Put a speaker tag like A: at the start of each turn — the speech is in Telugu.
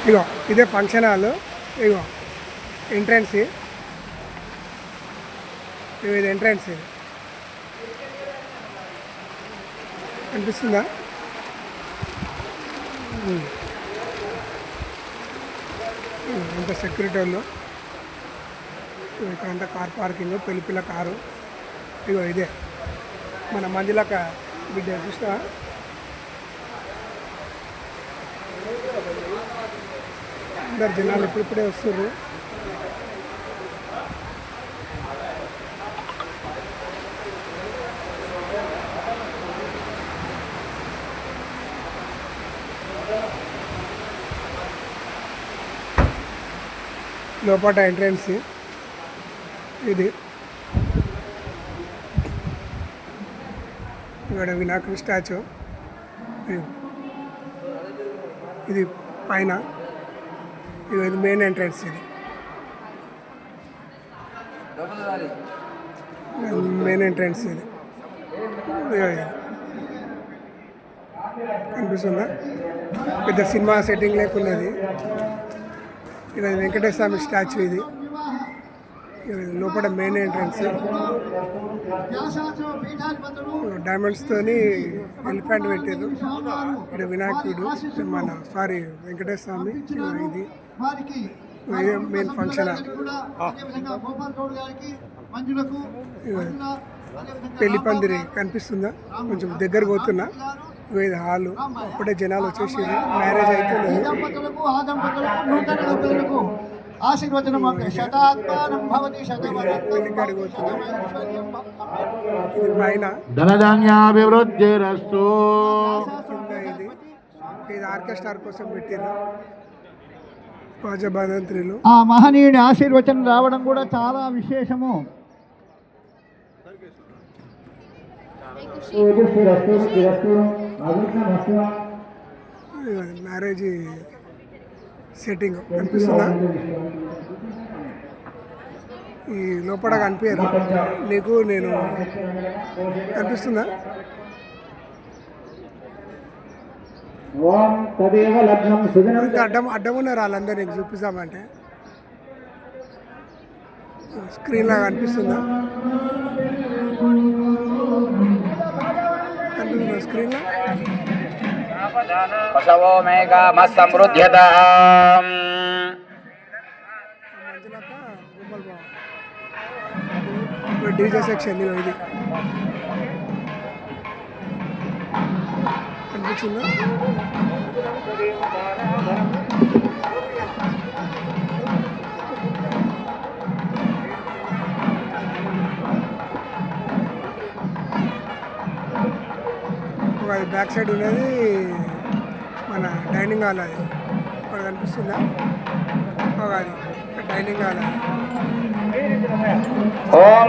A: ఇగో ఇదే ఫంక్షన్ హాల్. ఇగో ఎంట్రన్స్, ఇది ఎంట్రన్స్. ఇది అనిపిస్తుందా? ఎంత సెక్యూరిటీ ఉందో. ఇక్కడ అంతా కార్ పార్కింగ్, పెళ్లిపిల్ల కారు. ఇగో ఇదే మన మంజులక బిడ్డ, చూస్తా. అందరు జనాలు ఇప్పుడిప్పుడే వస్తుర్రు. లోపల ఎంట్రన్స్ ఇది. ఇక్కడ వినాయకుడి స్టాచ్యూ. ఇది పైన. ఇది మెయిన్ ఎంట్రన్స్. ఇది మెయిన్ ఎంట్రన్స్. ఇది కనిపిస్తుందా? పెద్ద సినిమా సెట్టింగ్ లేకున్నది. ఇది వెంకటేశ్వర స్వామి స్టాచ్యూ. ఇది లోపల మెయిన్ ఎంట్రన్స్. డైమండ్స్తోని ఎలిఫెంట్ పెట్టారు. ఇక్కడ వినాయకుడు, వెంకటేశ్వర స్వామి. ఇది ఇదే మెయిన్ ఫంక్షన్ హాల్. పెళ్లి పందిరి కనిపిస్తుందా? కొంచెం దగ్గర పోతున్నా. ఇది హాలు. అప్పుడే జనాలు వచ్చేసి మ్యారేజ్ అవుతుంది.
B: ధనధాన్యాభివృద్ధిరస్తు.
A: ఇది ఆర్కెస్ట్రా కోసం పెట్టారు. పాజబాదంత్రులు.
C: ఆ మహనీయుని ఆశీర్వచనం రావడం కూడా చాలా విశేషము.
A: మ్యారేజ్ సెట్టింగ్ కనిపిస్తుందా? ఈ లోపల కనిపించరు నీకు, నేను కనిపిస్తుందా? అడ్డం ఉన్నారు వాళ్ళందరూ. నీకు చూపిస్తామంటే స్క్రీన్ లాగా కనిపిస్తుందా? కనిపిస్తుందా స్క్రీన్ లో?
B: పశవో మేఘామ సమృద్ధ్యత.
A: DJ section. ఇది కనిపించిందా? అది బ్యాక్ సైడ్ ఉన్నది మన డైనింగ్ హాల్. అది ఇక్కడ కనిపిస్తుందా? అది డైనింగ్ హాల్.
B: ఓం